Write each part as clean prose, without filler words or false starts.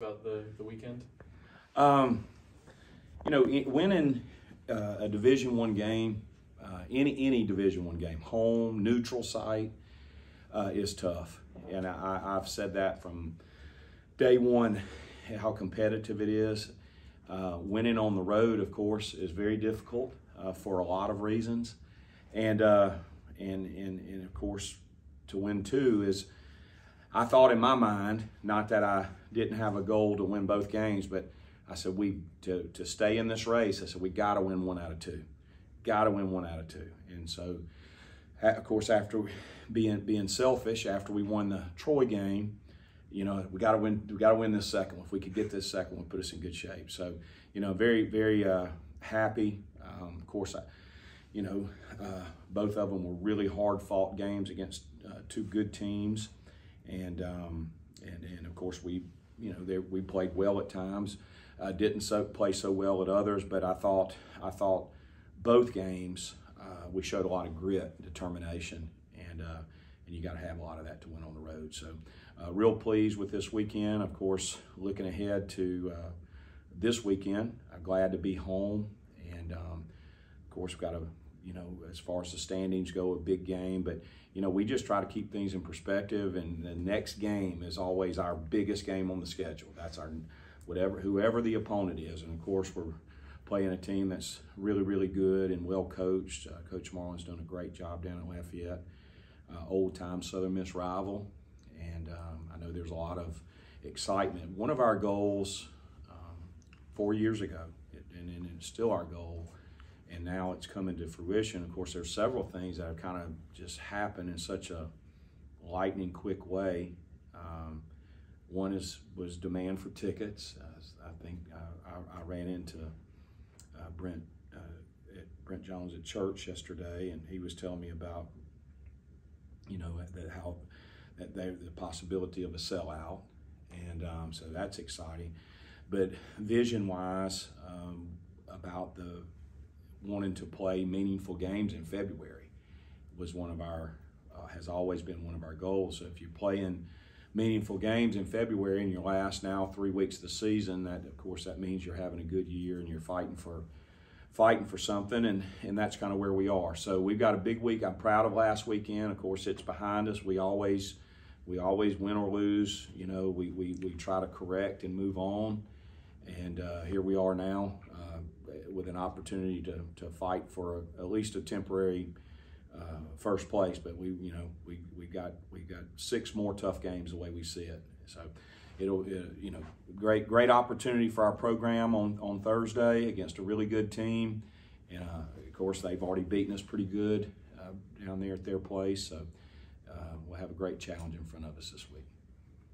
about the weekend? Winning a Division I game, any Division I game, home, neutral site, is tough. And I've said that from day one, how competitive it is. Winning on the road, of course, is very difficult for a lot of reasons. And of course, to win two is, I thought in my mind, not that I didn't have a goal to win both games, but I said to stay in this race, I said we got to win one out of two. Got to win one out of two. And so, of course, after being selfish, after we won the Troy game, we got to win. We got to win this second one. If we could get this second one, put us in good shape. So, very, very happy. Of course, both of them were really hard-fought games against two good teams, and of course we played well at times. Didn't play so well at others, but I thought both games we showed a lot of grit, and determination, and you got to have a lot of that to win on the road. So, real pleased with this weekend. Of course, looking ahead to this weekend. Glad to be home, and of course, we've got to, as far as the standings go, a big game. But we just try to keep things in perspective, and the next game is always our biggest game on the schedule. That's our whoever the opponent is, and of course, we're playing a team that's really, really good and well coached. Coach Marlin's done a great job down at Lafayette. Old-time Southern Miss rival, and I know there's a lot of excitement. One of our goals 4 years ago, and it's still our goal, and now it's coming to fruition. Of course, there's several things that have kind of just happened in such a lightning quick way. One was demand for tickets. I think I ran into Brent Jones at church yesterday, and he was telling me about the possibility of a sellout, and so that's exciting. But vision-wise, about the wanting to play meaningful games in February was has always been one of our goals. So if you're playing meaningful games in February in your last now 3 weeks of the season, that means you're having a good year and you're fighting for something, and that's kind of where we are. So we've got a big week. I'm proud of last weekend. Of course, it's behind us. We always win or lose. We try to correct and move on, and here we are now with an opportunity to fight for at least a temporary first place. But we got 6 more tough games the way we see it. So it'll great opportunity for our program on Thursday against a really good team, and of course they've already beaten us pretty good down there at their place. So we'll have a great challenge in front of us this week.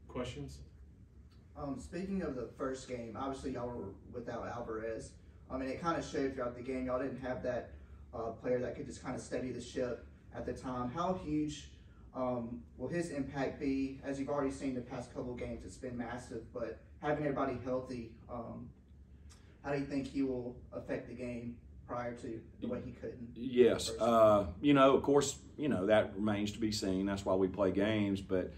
Questions? Speaking of the first game, obviously y'all were without Alvarez. It kind of showed throughout the game y'all didn't have that player that could just kind of steady the ship at the time. How huge will his impact be? As you've already seen the past couple of games, it's been massive, but having everybody healthy, how do you think he will affect the game prior to the way he couldn't? Yes, of course, that remains to be seen. That's why we play games, but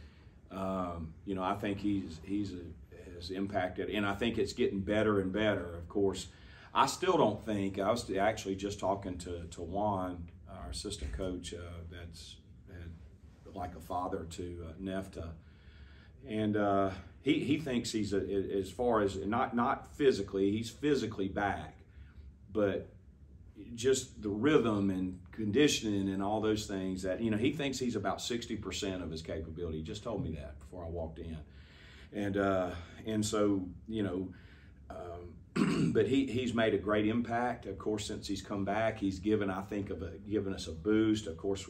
I think has impacted, and I think it's getting better and better. Of course, I still don't think, I was actually just talking to Juan, our assistant coach, that's like a father to Nefta, and he thinks he's as far as not physically, he's physically back, but just the rhythm and conditioning and all those things that he thinks he's about 60% of his capability. He just told me that before I walked in, and so but he's made a great impact. Of course, since he's come back, he's given us a boost. Of course,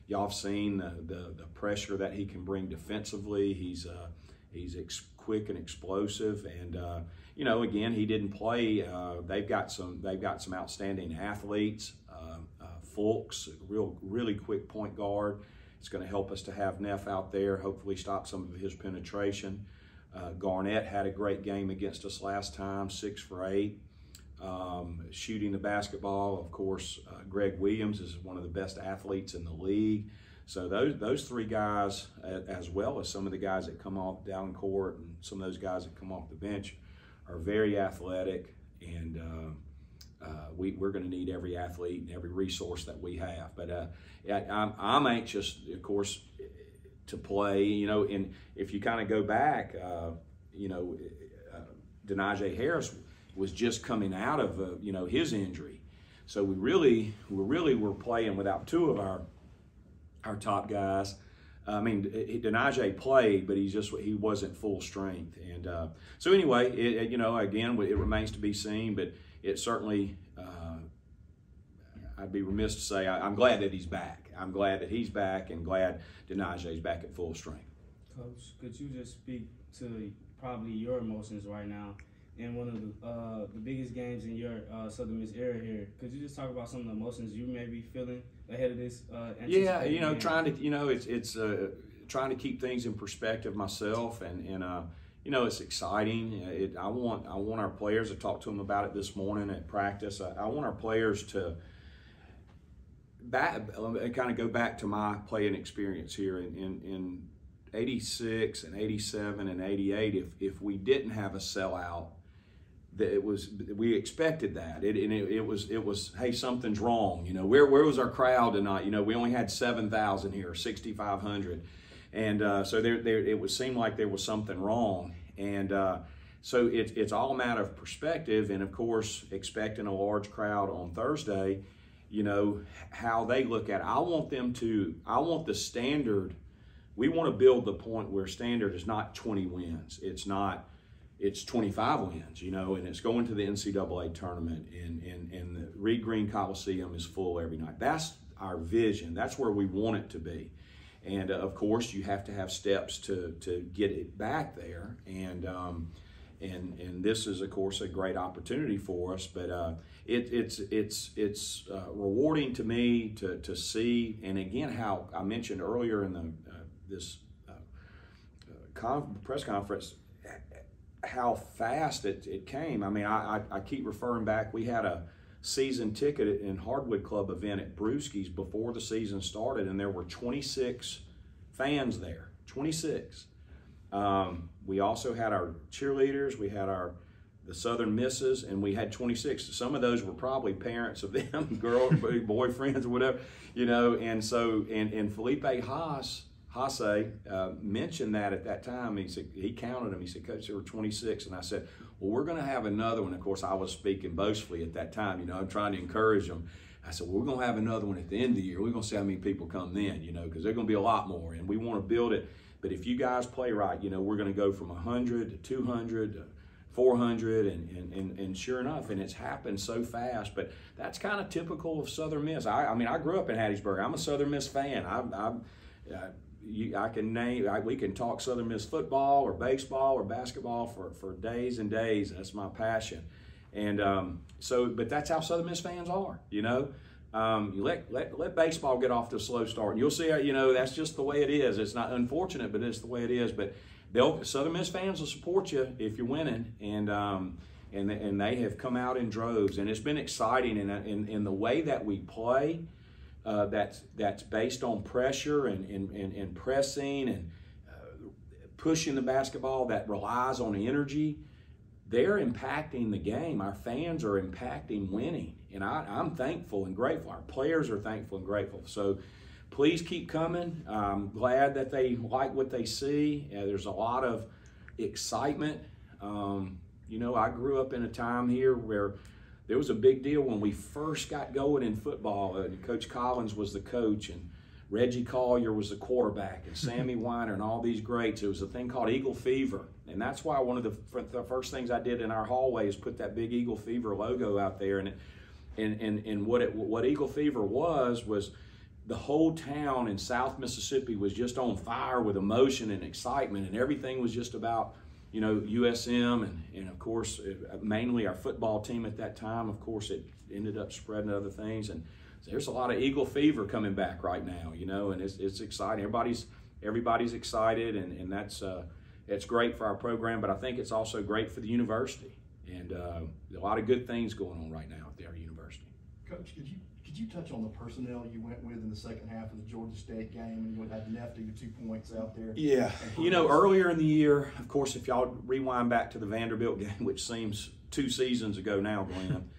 y'all have seen the pressure that he can bring defensively. He's quick and explosive, and again, he didn't play. They've got some outstanding athletes. Fulks, really quick point guard. It's going to help us to have Neff out there. Hopefully, stop some of his penetration. Garnett had a great game against us last time, 6 for 8. Shooting the basketball, of course, Greg Williams is one of the best athletes in the league. So those three guys, as well as some of the guys that come off down court and some of those guys that come off the bench, are very athletic, and we're going to need every athlete and every resource that we have. But I'm anxious, of course, to play. And if you kind of go back, Denijay Harris was just coming out of his injury, so we really were playing without two of our top guys. I mean, Denijay played, but he wasn't full strength. And so anyway, again, it remains to be seen, but it certainly, I'd be remiss to say I'm glad that he's back. I'm glad that he's back, and glad Denijay's back at full strength. Coach, could you just speak to probably your emotions right now in one of the biggest games in your Southern Miss era here? Could you just talk about some of the emotions you may be feeling ahead of this? Yeah, trying to, it's trying to keep things in perspective myself, and it's exciting. I want our players, I talked to them about it this morning at practice. I want our players to kind of go back to my playing experience here in 86 and 87 and 88. If we didn't have a sellout, we expected that. It was hey, something's wrong. Where was our crowd tonight? We only had 7,000 here, 6,500, and so it would seem like there was something wrong. And so it's all a matter of perspective, and of course, expecting a large crowd on Thursday. How they look at it. I want the standard. We want to build the point where standard is not 20 wins. It's 25 wins, and it's going to the NCAA tournament, and the Reed Green Coliseum is full every night. That's our vision. That's where we want it to be. And of course, you have to have steps to get it back there. And this is, of course, a great opportunity for us. But it's rewarding to me to see, and again, how I mentioned earlier in this press conference, how fast it came. I mean, I keep referring back. We had a season ticket and Hardwood Club event at Brewski's before the season started, and there were 26 fans there. 26. We also had our cheerleaders. We had the Southern Misses, and we had 26. Some of those were probably parents of them, girls, boyfriends, or whatever, And so, and Felipe Haase mentioned that at that time. He said, he counted them. He said, Coach, there were 26. And I said, well, we're going to have another one. Of course, I was speaking boastfully at that time. I'm trying to encourage them. I said, well, we're going to have another one at the end of the year. We're going to see how many people come then, because there's going to be a lot more. And we want to build it. But if you guys play right, we're going to go from 100 to 200 to 400, and sure enough, and it's happened so fast. But that's kind of typical of Southern Miss. I mean, I grew up in Hattiesburg. I'm a Southern Miss fan. We can talk Southern Miss football or baseball or basketball for days and days. That's my passion. And but that's how Southern Miss fans are, You let baseball get off to a slow start, and you'll see, that's just the way it is. It's not unfortunate, but it's the way it is. But Southern Miss fans will support you if you're winning, and they have come out in droves, and it's been exciting. And in the way that we play, that's based on pressure and pressing and pushing the basketball, that relies on energy. They're impacting the game. Our fans are impacting winning, and I'm thankful and grateful. Our players are thankful and grateful. So please keep coming. I'm glad that they like what they see. There's a lot of excitement. I grew up in a time here where there was a big deal when we first got going in football. Coach Collins was the coach, and Reggie Collier was the quarterback, and Sammy Weiner, and all these greats. It was a thing called Eagle Fever, and that's why one of the first things I did in our hallway is put that big Eagle Fever logo out there. And what Eagle Fever was the whole town in South Mississippi was just on fire with emotion and excitement, and everything was just about USM and of course mainly our football team at that time. Of course, it ended up spreading to other things, and there's a lot of Eagle Fever coming back right now, and it's exciting. Everybody's excited, and it's great for our program, but I think it's also great for the university, and a lot of good things going on right now at our university. Coach, could you touch on the personnel you went with in the second half of the Georgia State game, and you had Neff do your 2 points out there? Yeah, earlier in the year, of course, if y'all rewind back to the Vanderbilt game, which seems 2 seasons ago now, Glenn.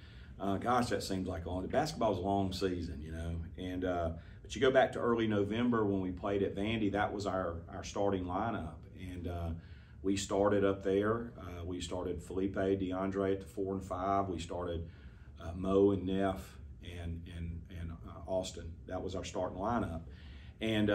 Gosh, that seems like long. Basketball's a long season, and but you go back to early November when we played at Vandy. That was our starting lineup, and we started up there. We started Felipe, DeAndre at the 4 and 5. We started Mo and Neff and Austin. That was our starting lineup. And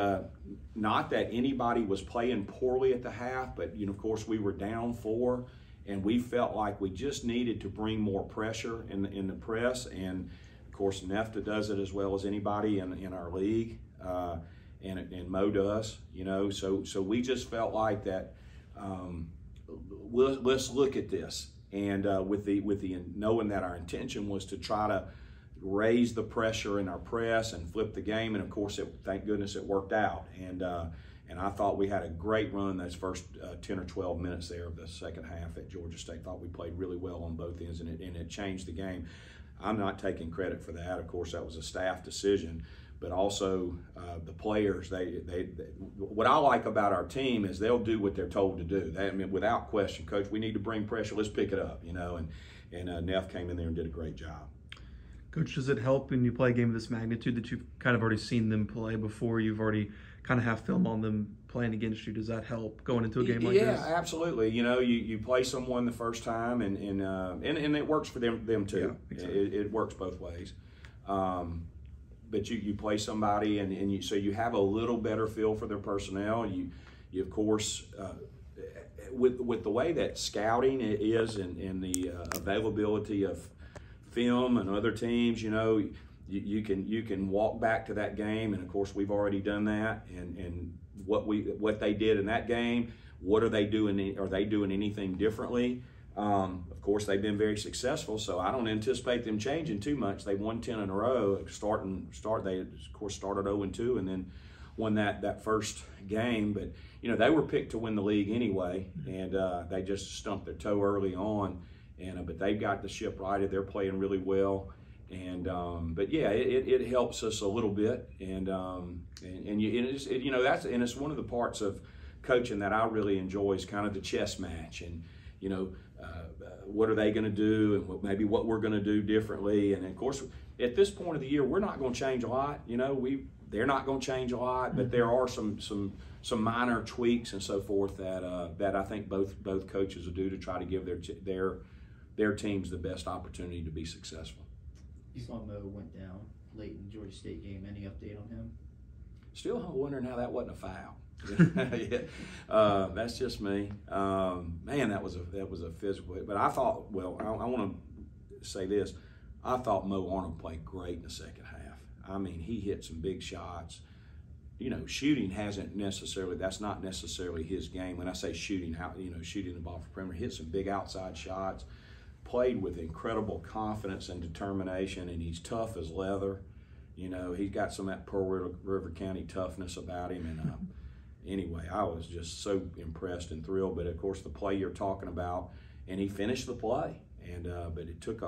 not that anybody was playing poorly at the half, but of course we were down 4, and we felt like we just needed to bring more pressure in the press. And of course Nefta does it as well as anybody in our league, and Mo does. So we just felt like that. Let's look at this, and with the knowing that our intention was to try to raise the pressure in our press and flip the game, and of course, thank goodness it worked out. And I thought we had a great run those first 10 or 12 minutes there of the second half at Georgia State. Thought we played really well on both ends, and it changed the game. I'm not taking credit for that. Of course, that was a staff decision, but also the players. They what I like about our team is they'll do what they're told to do. Without question, Coach, we need to bring pressure. Let's pick it up, And Neff came in there and did a great job. Coach, does it help when you play a game of this magnitude that you've kind of already seen them play before? You've already kind of have film on them playing against you. Does that help going into a game like this? Yeah, absolutely. You play someone the first time, and it works for them too. Yeah, exactly. It works both ways. But you play somebody, and so you have a little better feel for their personnel. You of course, with the way that scouting is and the availability of film and other teams, you can walk back to that game, and of course we've already done that. And what they did in that game, what are they doing? Are they doing anything differently? Of course, they've been very successful, so I don't anticipate them changing too much. They won 10 in a row. They of course started 0-2 and then won that first game. But they were picked to win the league anyway, and they just stumped their toe early on. But they've got the ship righted. They're playing really well, but yeah, it helps us a little bit, and it's one of the parts of coaching that I really enjoy is kind of the chess match, and what are they going to do, and maybe what we're going to do differently. And of course, at this point of the year, we're not going to change a lot. They're not going to change a lot, but there are some minor tweaks and so forth that I think both coaches will do to try to give their teams the best opportunity to be successful. You saw Mo went down late in the Georgia State game. Any update on him? Still wondering how that wasn't a foul. That's just me. Man, that was a physical hit. But I thought, I want to say this. I thought Mo Arnold played great in the second half. I mean, he hit some big shots. Shooting that's not necessarily his game. When I say shooting, shooting the ball for perimeter, hit some big outside shots, played with incredible confidence and determination, and he's tough as leather. He's got some of that Pearl River County toughness about him. And anyway, I was just so impressed and thrilled. But of course, the play you're talking about, and he finished the play. And but it took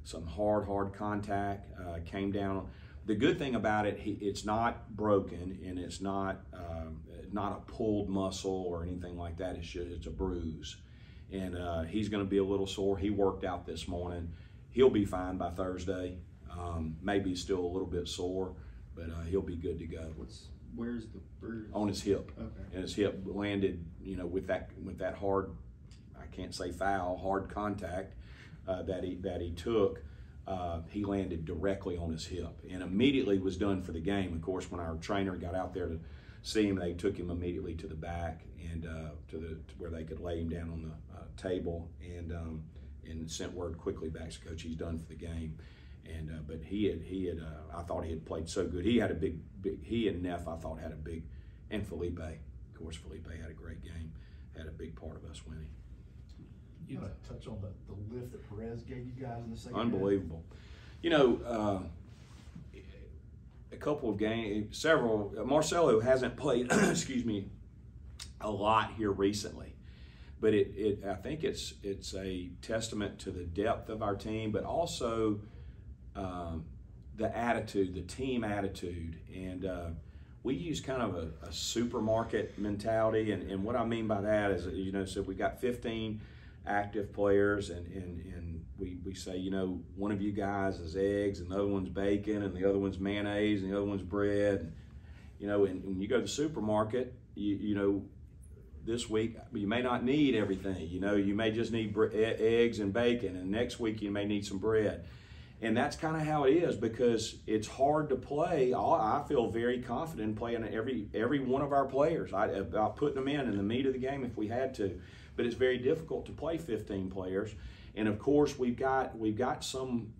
some hard contact. Came down. The good thing about it, it's not broken, and it's not a pulled muscle or anything like that. It's a bruise, and he's going to be a little sore. He worked out this morning. He'll be fine by Thursday. Maybe still a little bit sore, but he'll be good to go. Where's the bruise? On his hip. Okay. And his hip landed, with that hard, I can't say foul, hard contact that he took. He landed directly on his hip and immediately was done for the game. Of course, when our trainer got out there to see him, they took him immediately to the back and to where they could lay him down on the table and sent word quickly back. So, Coach, he's done for the game. And but he had I thought he had played so good. He had a big he and Neff I thought had a big, and Felipe. Of course, Felipe had a great game, had a big part of us winning. You want to touch on the lift that Perez gave you guys in the second Unbelievable. A couple of games, Marcelo hasn't played, excuse me, a lot here recently. But I think it's a testament to the depth of our team, but also the attitude, the team attitude, and we use kind of a supermarket mentality, and what I mean by that is, you know, so we got 15 active players, and we say, you know, one of you guys is eggs, and the other one's bacon, and the other one's mayonnaise, and the other one's bread, and, you know, and when you go to the supermarket, you know, this week you may not need everything, you know, you may just need eggs and bacon, and next week you may need some bread. And that's kind of how it is, because it's hard to play. I feel very confident in playing every one of our players, about putting them in the meat of the game if we had to. But it's very difficult to play 15 players. And of course, we've got some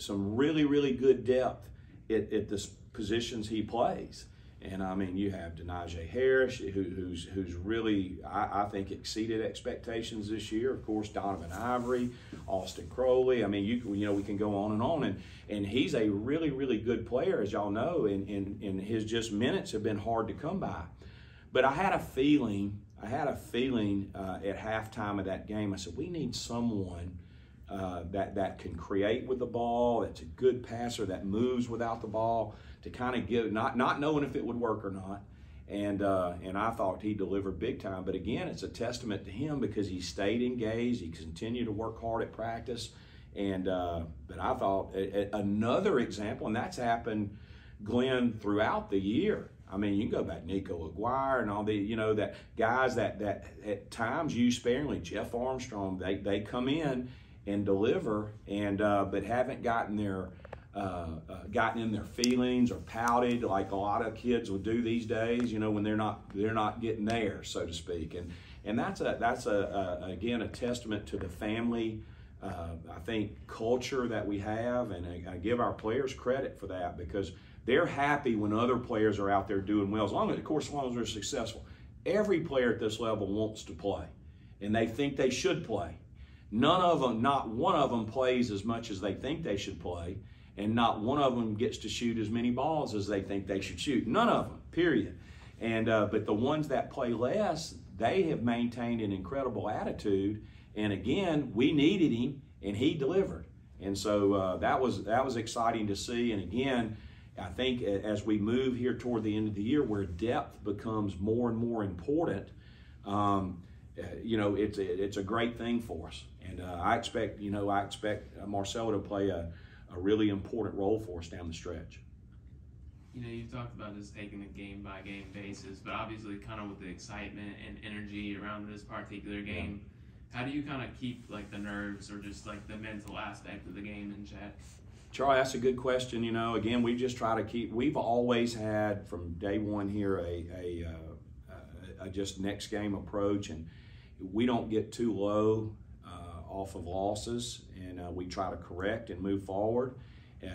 really, really good depth at the positions he plays. And I mean, you have Denaje Harris, who's really, I think, exceeded expectations this year. Of course, Donovan Ivory, Austin Crowley. I mean, you know, we can go on, and he's a really, really good player, as y'all know. And his just minutes have been hard to come by. But I had a feeling at halftime of that game. I said, we need someone that can create with the ball, that's a good passer, that moves without the ball, to kind of give, not knowing if it would work or not. And I thought he delivered big time. But again, it's a testament to him, because he stayed engaged, he continued to work hard at practice. And but I thought another example, and that's happened, Glenn, throughout the year. I mean, you can go back, Nico Aguirre and all the, you know, that guys that at times use sparingly, Jeff Armstrong, they come in and deliver, and but haven't gotten in their feelings or pouted like a lot of kids would do these days, you know, when they're not getting there, so to speak. And that's again a testament to the family, I think, culture that we have, and I give our players credit for that, because they're happy when other players are out there doing well, as long as they're successful. Every player at this level wants to play, and they think they should play. None of them, not one of them, plays as much as they think they should play, and not one of them gets to shoot as many balls as they think they should shoot. None of them, period. And but the ones that play less, they have maintained an incredible attitude. And again, we needed him, and he delivered. And so that was exciting to see. And again, I think as we move here toward the end of the year, where depth becomes more and more important, you know, it's a great thing for us. And I expect Marcelo to play a really important role for us down the stretch. You know, you talked about just taking a game-by-game basis, but obviously kind of with the excitement and energy around this particular game, how do you kind of keep like the nerves or just like the mental aspect of the game in check? Charlie, that's a good question. You know, again, we just try to keep, we've always had from day one here a just next game approach, and we don't get too low off of losses, and we try to correct and move forward.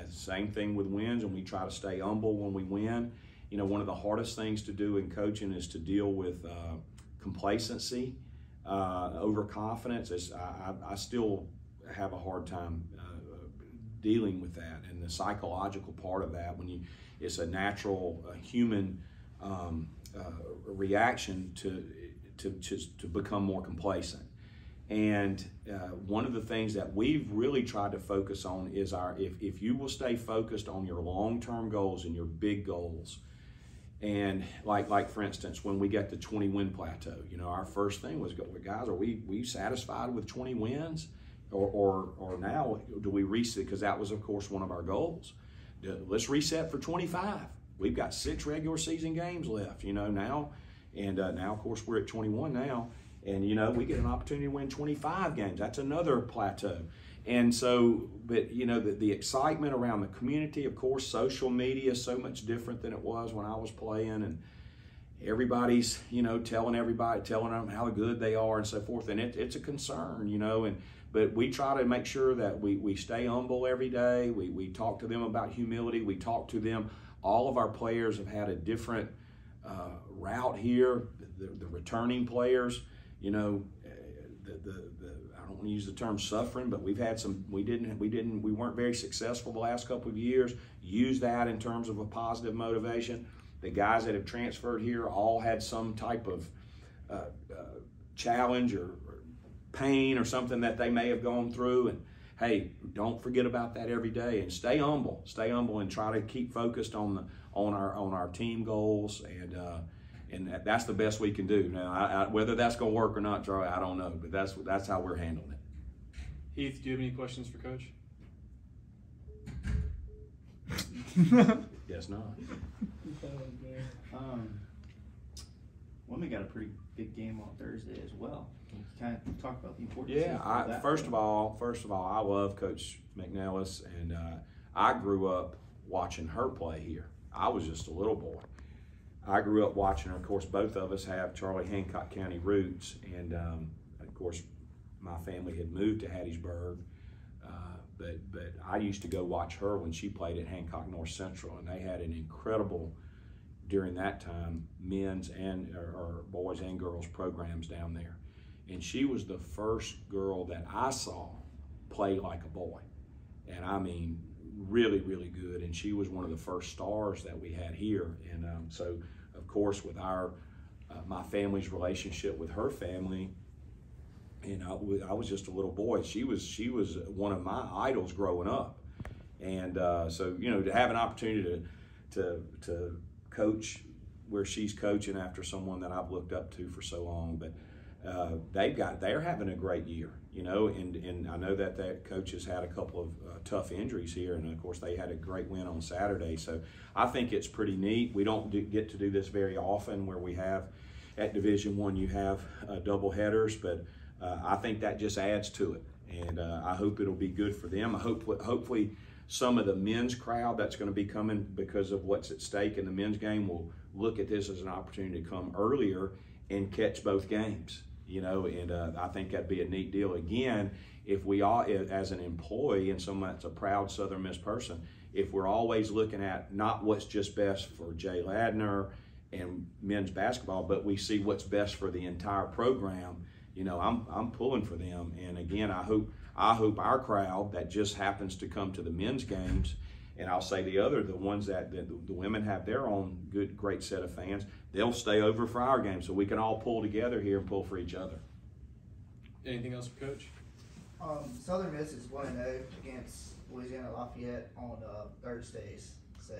Same thing with wins, and we try to stay humble when we win. You know, one of the hardest things to do in coaching is to deal with complacency, overconfidence. I still have a hard time dealing with that, and the psychological part of that, it's a natural human reaction to become more complacent. And one of the things that we've really tried to focus on is if you will stay focused on your long-term goals and your big goals, and like for instance, when we got the 20-win plateau, you know, our first thing was, guys, are we satisfied with 20 wins? Or now do we reset? Because that was, of course, one of our goals. Let's reset for 25. We've got 6 regular season games left, you know, now. And now, of course, we're at 21 now. And, you know, we get an opportunity to win 25 games. That's another plateau. And so, but, you know, the excitement around the community, of course, social media is so much different than it was when I was playing. And everybody's, you know, telling them how good they are and so forth. And it's a concern, you know. But we try to make sure that we stay humble every day. We talk to them about humility. We talk to them. All of our players have had a different route here. The returning players, you know, I don't want to use the term suffering, but we've had some. We weren't very successful the last couple of years. Use that in terms of a positive motivation. The guys that have transferred here all had some type of challenge or pain or something that they may have gone through, and hey, don't forget about that every day, and stay humble, and try to keep focused on our team goals, and that's the best we can do. Now, whether that's going to work or not, Charlie, I don't know, but that's how we're handling it. Heath, do you have any questions for Coach? Yes, not. Women got a pretty big game on Thursday as well. Can you kind of talk about the importance? Yeah, of that first of all, I love Coach McNellis, and I grew up watching her play here. I was just a little boy. I grew up watching her. Of course, both of us have Charlie Hancock County roots, and of course, my family had moved to Hattiesburg, but I used to go watch her when she played at Hancock North Central, and they had an incredible, during that time, men's and or boys and girls programs down there. And she was the first girl that I saw play like a boy. And I mean, really, really good. And she was one of the first stars that we had here. And so, of course, with my family's relationship with her family, and I was just a little boy. She was one of my idols growing up. And so, you know, to have an opportunity to coach where she's coaching after someone that I've looked up to for so long, but they're having a great year, you know, and I know that coach has had a couple of tough injuries here, and of course they had a great win on Saturday, so I think it's pretty neat. We don't get to do this very often, where we have at Division I you have double headers, but I think that just adds to it, and I hope it'll be good for them. I hopefully some of the men's crowd that's going to be coming because of what's at stake in the men's game will look at this as an opportunity to come earlier and catch both games, you know, and I think that'd be a neat deal. Again, if we all, as an employee and someone that's a proud Southern Miss person, if we're always looking at not what's just best for Jay Ladner and men's basketball, but we see what's best for the entire program, you know, I'm pulling for them. And again, I hope our crowd that just happens to come to the men's games, and I'll say the ones that the women have their own great set of fans, they'll stay over for our game, so we can all pull together here and pull for each other. Anything else for Coach? Southern Miss is 1-0 against Louisiana Lafayette on Thursdays. So.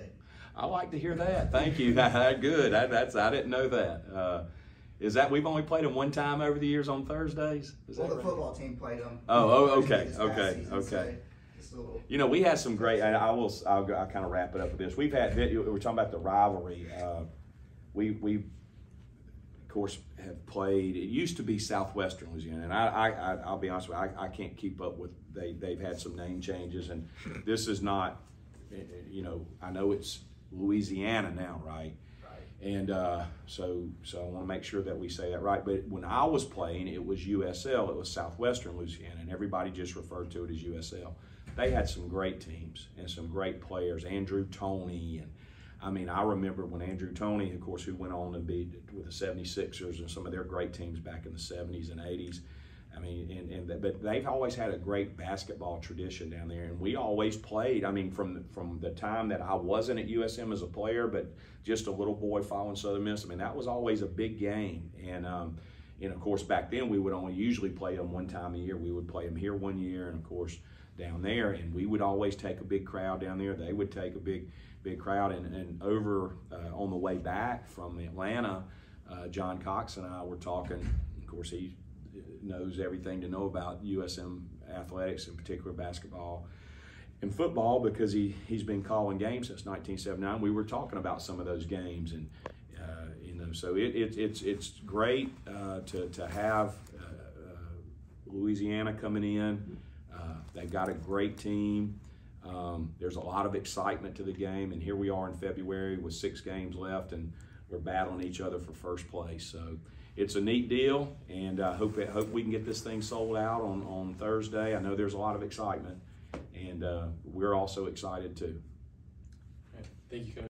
I like to hear that. Thank you. Good. I didn't know that. Is that we've only played them one time over the years on Thursdays? Well, the football team played them. Okay. So, you know, we had some great. I'll kind of wrap it up with this. We're talking about the rivalry. We of course have played. It used to be Southwestern Louisiana, and I'll be honest with you, I can't keep up with. They've had some name changes, and this is not. You know, I know it's Louisiana now, right? And so I want to make sure that we say that right. But when I was playing, it was USL. It was Southwestern Louisiana, and everybody just referred to it as USL. They had some great teams and some great players. Andrew Toney, and I mean, I remember when Andrew Toney, of course, who went on to be with the 76ers and some of their great teams back in the 70s and 80s. I mean, but they've always had a great basketball tradition down there, and we always played. I mean, from the time that I wasn't at USM as a player, but just a little boy following Southern Miss. I mean, that was always a big game, and of course back then we would only usually play them one time a year. We would play them here one year, and of course down there, and we would always take a big crowd down there. They would take a big crowd, and over on the way back from Atlanta, John Cox and I were talking. Of course, he knows everything to know about USM athletics, in particular basketball and football, because he's been calling games since 1979. We were talking about some of those games, and you know, so it's great to have Louisiana coming in. They've got a great team. There's a lot of excitement to the game, and here we are in February with 6 games left, and we're battling each other for first place. So it's a neat deal, and I hope we can get this thing sold out on Thursday. I know there's a lot of excitement, and we're also excited too. All right. Thank you, Coach.